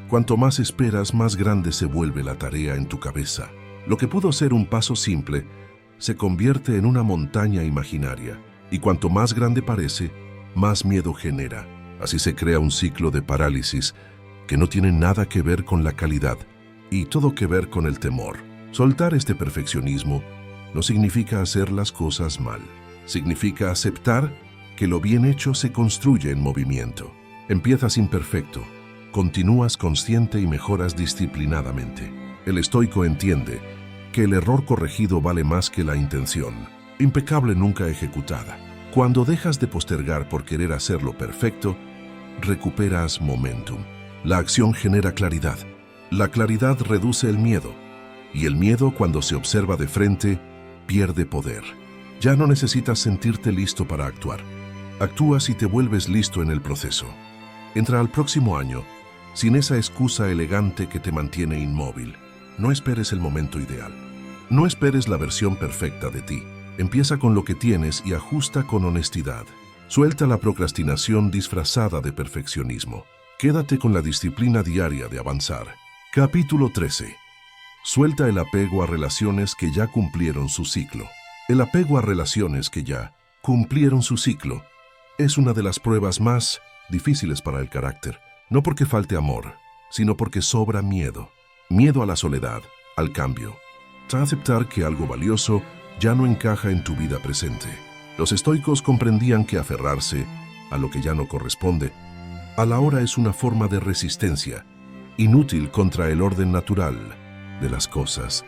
cuanto más esperas, más grande se vuelve la tarea en tu cabeza. Lo que pudo ser un paso simple se convierte en una montaña imaginaria, y cuanto más grande parece, más miedo genera. Así se crea un ciclo de parálisis que no tiene nada que ver con la calidad y todo que ver con el temor. Soltar este perfeccionismo no significa hacer las cosas mal. Significa aceptar que lo bien hecho se construye en movimiento. Empiezas imperfecto, continúas consciente y mejoras disciplinadamente. El estoico entiende que el error corregido vale más que la intención impecable nunca ejecutada. Cuando dejas de postergar por querer hacerlo perfecto, recuperas momentum. La acción genera claridad. La claridad reduce el miedo. Y el miedo, cuando se observa de frente, pierde poder. Ya no necesitas sentirte listo para actuar. Actúas y te vuelves listo en el proceso. Entra al próximo año sin esa excusa elegante que te mantiene inmóvil. No esperes el momento ideal. No esperes la versión perfecta de ti. Empieza con lo que tienes y ajusta con honestidad. Suelta la procrastinación disfrazada de perfeccionismo. Quédate con la disciplina diaria de avanzar. Capítulo 13. Suelta el apego a relaciones que ya cumplieron su ciclo. El apego a relaciones que ya cumplieron su ciclo es una de las pruebas más difíciles para el carácter. No porque falte amor, sino porque sobra miedo. Miedo a la soledad, al cambio. A aceptar que algo valioso ya no encaja en tu vida presente. Los estoicos comprendían que aferrarse a lo que ya no corresponde a la hora es una forma de resistencia, inútil contra el orden natural de las cosas.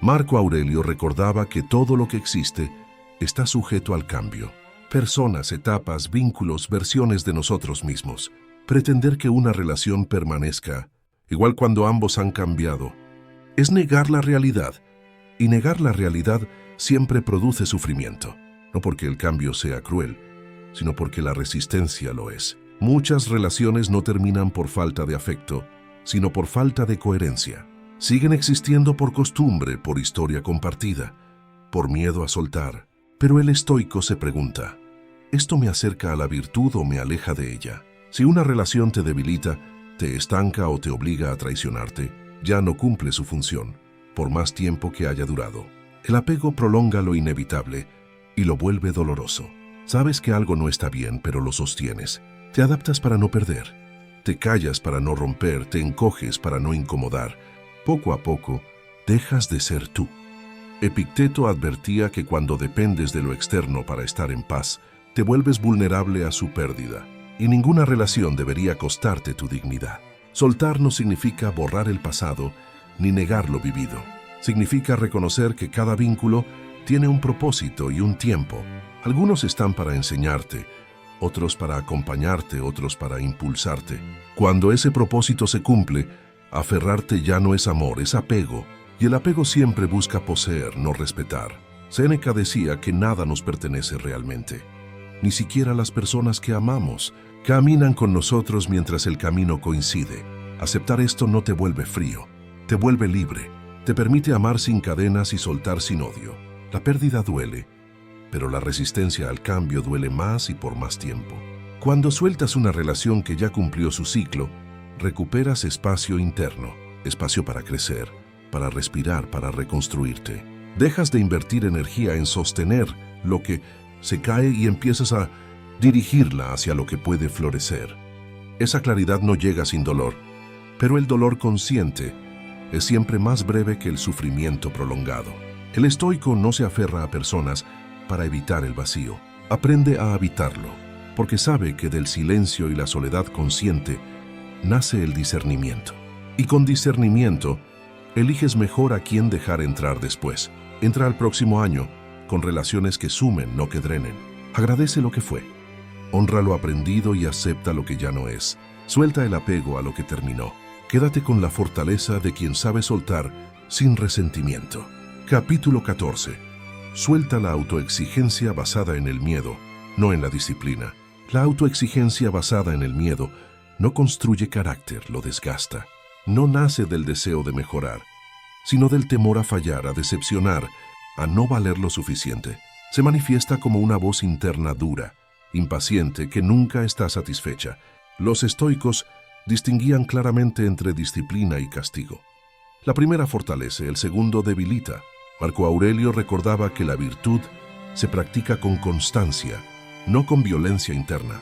Marco Aurelio recordaba que todo lo que existe está sujeto al cambio. Personas, etapas, vínculos, versiones de nosotros mismos. Pretender que una relación permanezca, igual cuando ambos han cambiado, es negar la realidad. Y negar la realidad siempre produce sufrimiento. No porque el cambio sea cruel, sino porque la resistencia lo es. Muchas relaciones no terminan por falta de afecto, sino por falta de coherencia. Siguen existiendo por costumbre, por historia compartida, por miedo a soltar. Pero el estoico se pregunta, ¿esto me acerca a la virtud o me aleja de ella? Si una relación te debilita, te estanca o te obliga a traicionarte, ya no cumple su función, por más tiempo que haya durado. El apego prolonga lo inevitable y lo vuelve doloroso. Sabes que algo no está bien, pero lo sostienes. Te adaptas para no perder. Te callas para no romper, te encoges para no incomodar. Poco a poco, dejas de ser tú. Epicteto advertía que cuando dependes de lo externo para estar en paz, te vuelves vulnerable a su pérdida. Y ninguna relación debería costarte tu dignidad. Soltar no significa borrar el pasado ni negar lo vivido. Significa reconocer que cada vínculo tiene un propósito y un tiempo. Algunos están para enseñarte, otros para acompañarte, otros para impulsarte. Cuando ese propósito se cumple, aferrarte ya no es amor, es apego. Y el apego siempre busca poseer, no respetar. Séneca decía que nada nos pertenece realmente. Ni siquiera las personas que amamos caminan con nosotros mientras el camino coincide. Aceptar esto no te vuelve frío, te vuelve libre, te permite amar sin cadenas y soltar sin odio. La pérdida duele, pero la resistencia al cambio duele más y por más tiempo. Cuando sueltas una relación que ya cumplió su ciclo, recuperas espacio interno, espacio para crecer, para respirar, para reconstruirte. Dejas de invertir energía en sostener lo que se cae y empiezas a dirigirla hacia lo que puede florecer. Esa claridad no llega sin dolor, pero el dolor consciente es siempre más breve que el sufrimiento prolongado. El estoico no se aferra a personas para evitar el vacío. Aprende a habitarlo, porque sabe que del silencio y la soledad consciente nace el discernimiento. Y con discernimiento, eliges mejor a quién dejar entrar después. Entra al próximo año con relaciones que sumen, no que drenen. Agradece lo que fue. Honra lo aprendido y acepta lo que ya no es. Suelta el apego a lo que terminó. Quédate con la fortaleza de quien sabe soltar sin resentimiento. Capítulo 14. Suelta la autoexigencia basada en el miedo, no en la disciplina. La autoexigencia basada en el miedo No construye carácter, lo desgasta. No nace del deseo de mejorar, sino del temor a fallar, a decepcionar, a no valer lo suficiente. Se manifiesta como una voz interna dura, impaciente, que nunca está satisfecha. Los estoicos distinguían claramente entre disciplina y castigo. La primera fortalece, el segundo debilita. Marco Aurelio recordaba que la virtud se practica con constancia, no con violencia interna.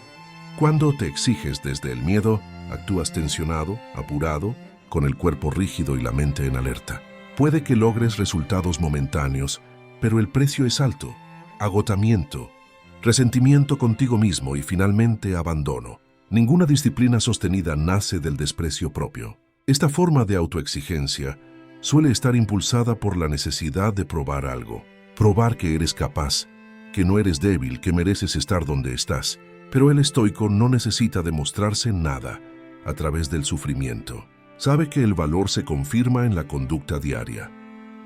Cuando te exiges desde el miedo, actúas tensionado, apurado, con el cuerpo rígido y la mente en alerta. Puede que logres resultados momentáneos, pero el precio es alto: agotamiento, resentimiento contigo mismo y finalmente abandono. Ninguna disciplina sostenida nace del desprecio propio. Esta forma de autoexigencia suele estar impulsada por la necesidad de probar algo. Probar que eres capaz, que no eres débil, que mereces estar donde estás. Pero el estoico no necesita demostrarse nada a través del sufrimiento. Sabe que el valor se confirma en la conducta diaria,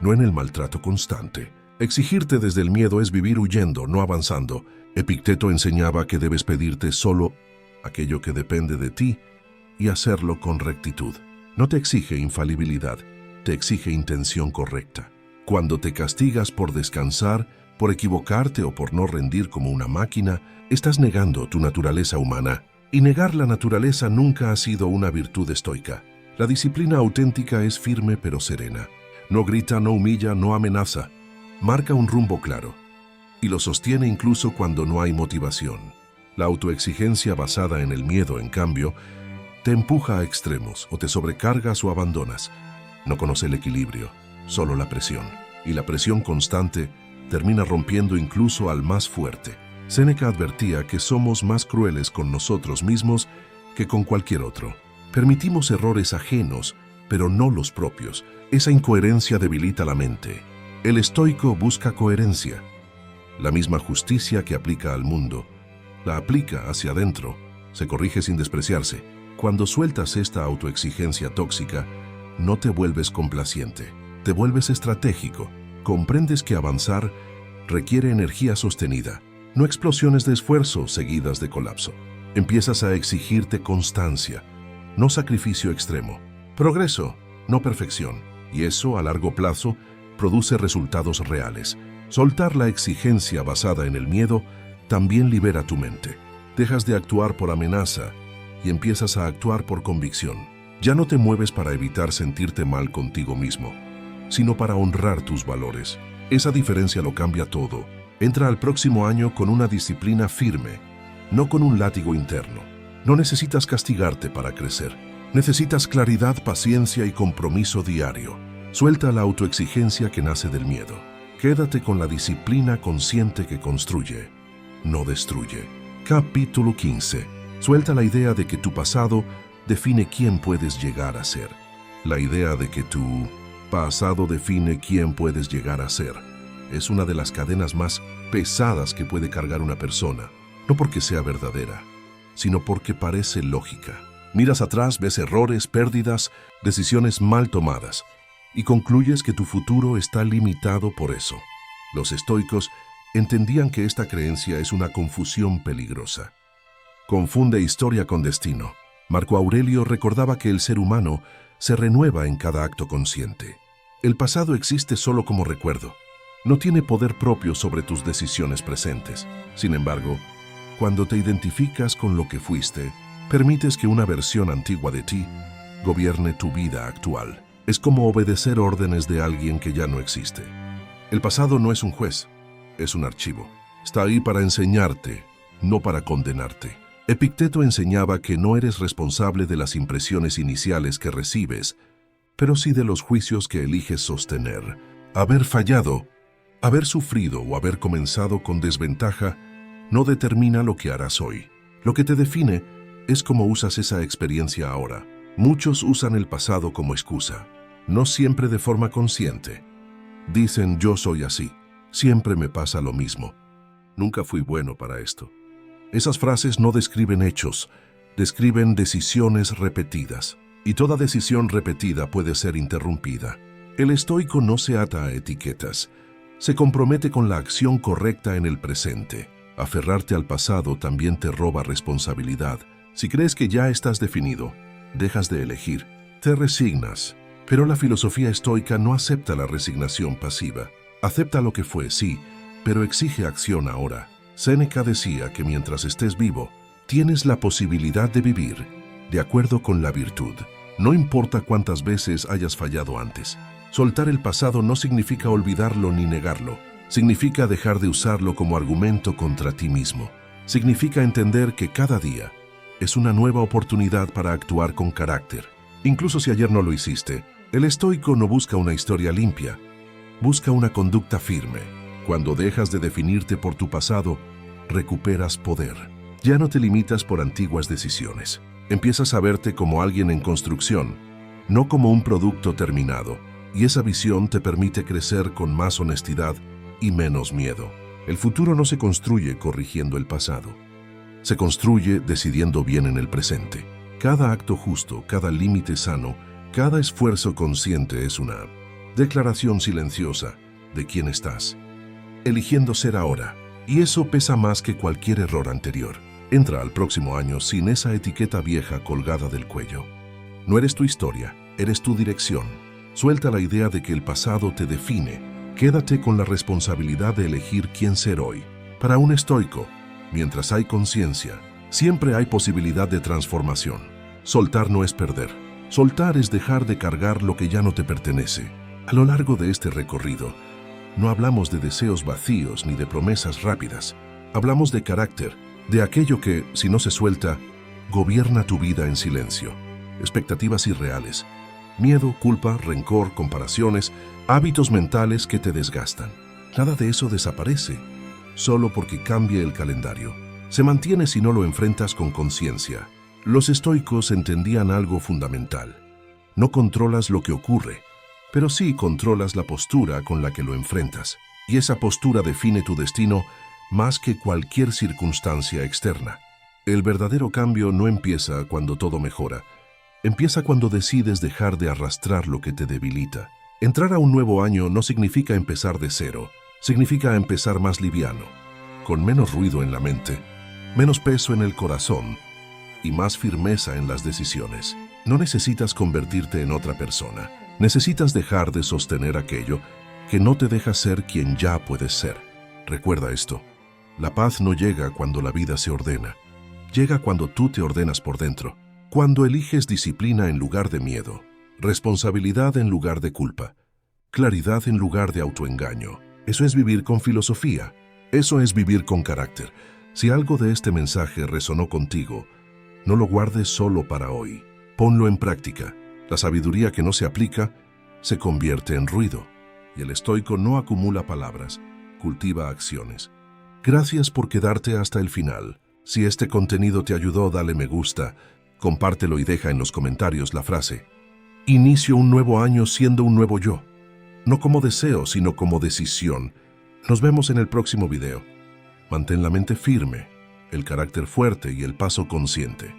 no en el maltrato constante. Exigirte desde el miedo es vivir huyendo, no avanzando. Epicteto enseñaba que debes pedirte solo aquello que depende de ti y hacerlo con rectitud. No te exige infalibilidad, te exige intención correcta. Cuando te castigas por descansar, por equivocarte o por no rendir como una máquina, estás negando tu naturaleza humana. Y negar la naturaleza nunca ha sido una virtud estoica. La disciplina auténtica es firme pero serena. No grita, no humilla, no amenaza. Marca un rumbo claro. Y lo sostiene incluso cuando no hay motivación. La autoexigencia basada en el miedo, en cambio, te empuja a extremos, o te sobrecargas o abandonas. No conoce el equilibrio, solo la presión. Y la presión constante termina rompiendo incluso al más fuerte. Séneca advertía que somos más crueles con nosotros mismos que con cualquier otro. Permitimos errores ajenos, pero no los propios. Esa incoherencia debilita la mente. El estoico busca coherencia. La misma justicia que aplica al mundo, la aplica hacia adentro. Se corrige sin despreciarse. Cuando sueltas esta autoexigencia tóxica, no te vuelves complaciente, te vuelves estratégico. Comprendes que avanzar requiere energía sostenida, no explosiones de esfuerzo seguidas de colapso. Empiezas a exigirte constancia, no sacrificio extremo. Progreso, no perfección. Y eso, a largo plazo, produce resultados reales. Soltar la exigencia basada en el miedo también libera tu mente. Dejas de actuar por amenaza y empiezas a actuar por convicción. Ya no te mueves para evitar sentirte mal contigo mismo, sino para honrar tus valores. Esa diferencia lo cambia todo. Entra al próximo año con una disciplina firme, no con un látigo interno. No necesitas castigarte para crecer. Necesitas claridad, paciencia y compromiso diario. Suelta la autoexigencia que nace del miedo. Quédate con la disciplina consciente que construye, no destruye. Capítulo 15. Suelta la idea de que tu pasado define quién puedes llegar a ser. La idea de que tu pasado define quién puedes llegar a ser es una de las cadenas más pesadas que puede cargar una persona, no porque sea verdadera, sino porque parece lógica. Miras atrás, ves errores, pérdidas, decisiones mal tomadas, y concluyes que tu futuro está limitado por eso. Los estoicos entendían que esta creencia es una confusión peligrosa. Confunde historia con destino. Marco Aurelio recordaba que el ser humano se renueva en cada acto consciente. El pasado existe solo como recuerdo. No tiene poder propio sobre tus decisiones presentes. Sin embargo, cuando te identificas con lo que fuiste, permites que una versión antigua de ti gobierne tu vida actual. Es como obedecer órdenes de alguien que ya no existe. El pasado no es un juez, es un archivo. Está ahí para enseñarte, no para condenarte. Epicteto enseñaba que no eres responsable de las impresiones iniciales que recibes, pero sí de los juicios que eliges sostener. Haber fallado, haber sufrido o haber comenzado con desventaja no determina lo que harás hoy. Lo que te define es cómo usas esa experiencia ahora. Muchos usan el pasado como excusa, no siempre de forma consciente. Dicen: yo soy así, siempre me pasa lo mismo, nunca fui bueno para esto. Esas frases no describen hechos, describen decisiones repetidas, y toda decisión repetida puede ser interrumpida. El estoico no se ata a etiquetas, se compromete con la acción correcta en el presente. Aferrarte al pasado también te roba responsabilidad, Si crees que ya estás definido, dejas de elegir, te resignas. Pero la filosofía estoica no acepta la resignación pasiva. Acepta lo que fue, sí, pero exige acción ahora. Séneca decía que mientras estés vivo, tienes la posibilidad de vivir de acuerdo con la virtud. No importa cuántas veces hayas fallado antes. Soltar el pasado no significa olvidarlo ni negarlo. Significa dejar de usarlo como argumento contra ti mismo. Significa entender que cada día es una nueva oportunidad para actuar con carácter. Incluso si ayer no lo hiciste, el estoico no busca una historia limpia, busca una conducta firme. Cuando dejas de definirte por tu pasado, recuperas poder. Ya no te limitas por antiguas decisiones. Empiezas a verte como alguien en construcción, no como un producto terminado. Y esa visión te permite crecer con más honestidad y menos miedo. El futuro no se construye corrigiendo el pasado. Se construye decidiendo bien en el presente. Cada acto justo, cada límite sano, cada esfuerzo consciente es una declaración silenciosa de quién estás, eligiendo ser ahora. Y eso pesa más que cualquier error anterior. Entra al próximo año sin esa etiqueta vieja colgada del cuello. No eres tu historia, eres tu dirección. Suelta la idea de que el pasado te define. Quédate con la responsabilidad de elegir quién ser hoy. Para un estoico, mientras hay conciencia, siempre hay posibilidad de transformación. Soltar no es perder. Soltar es dejar de cargar lo que ya no te pertenece. A lo largo de este recorrido, no hablamos de deseos vacíos ni de promesas rápidas. Hablamos de carácter, de aquello que, si no se suelta, gobierna tu vida en silencio. Expectativas irreales. Miedo, culpa, rencor, comparaciones, hábitos mentales que te desgastan. Nada de eso desaparece, solo porque cambie el calendario. Se mantiene si no lo enfrentas con conciencia. Los estoicos entendían algo fundamental. No controlas lo que ocurre, pero sí controlas la postura con la que lo enfrentas. Y esa postura define tu destino más que cualquier circunstancia externa. El verdadero cambio no empieza cuando todo mejora. Empieza cuando decides dejar de arrastrar lo que te debilita. Entrar a un nuevo año no significa empezar de cero, significa empezar más liviano, con menos ruido en la mente, menos peso en el corazón y más firmeza en las decisiones. No necesitas convertirte en otra persona, necesitas dejar de sostener aquello que no te deja ser quien ya puedes ser. Recuerda esto, la paz no llega cuando la vida se ordena, llega cuando tú te ordenas por dentro. Cuando eliges disciplina en lugar de miedo, responsabilidad en lugar de culpa, claridad en lugar de autoengaño. Eso es vivir con filosofía, eso es vivir con carácter. Si algo de este mensaje resonó contigo, no lo guardes solo para hoy. Ponlo en práctica. La sabiduría que no se aplica se convierte en ruido. Y el estoico no acumula palabras, cultiva acciones. Gracias por quedarte hasta el final. Si este contenido te ayudó, dale me gusta, compártelo y deja en los comentarios la frase: inicio un nuevo año siendo un nuevo yo. No como deseo, sino como decisión. Nos vemos en el próximo video. Mantén la mente firme, el carácter fuerte y el paso consciente.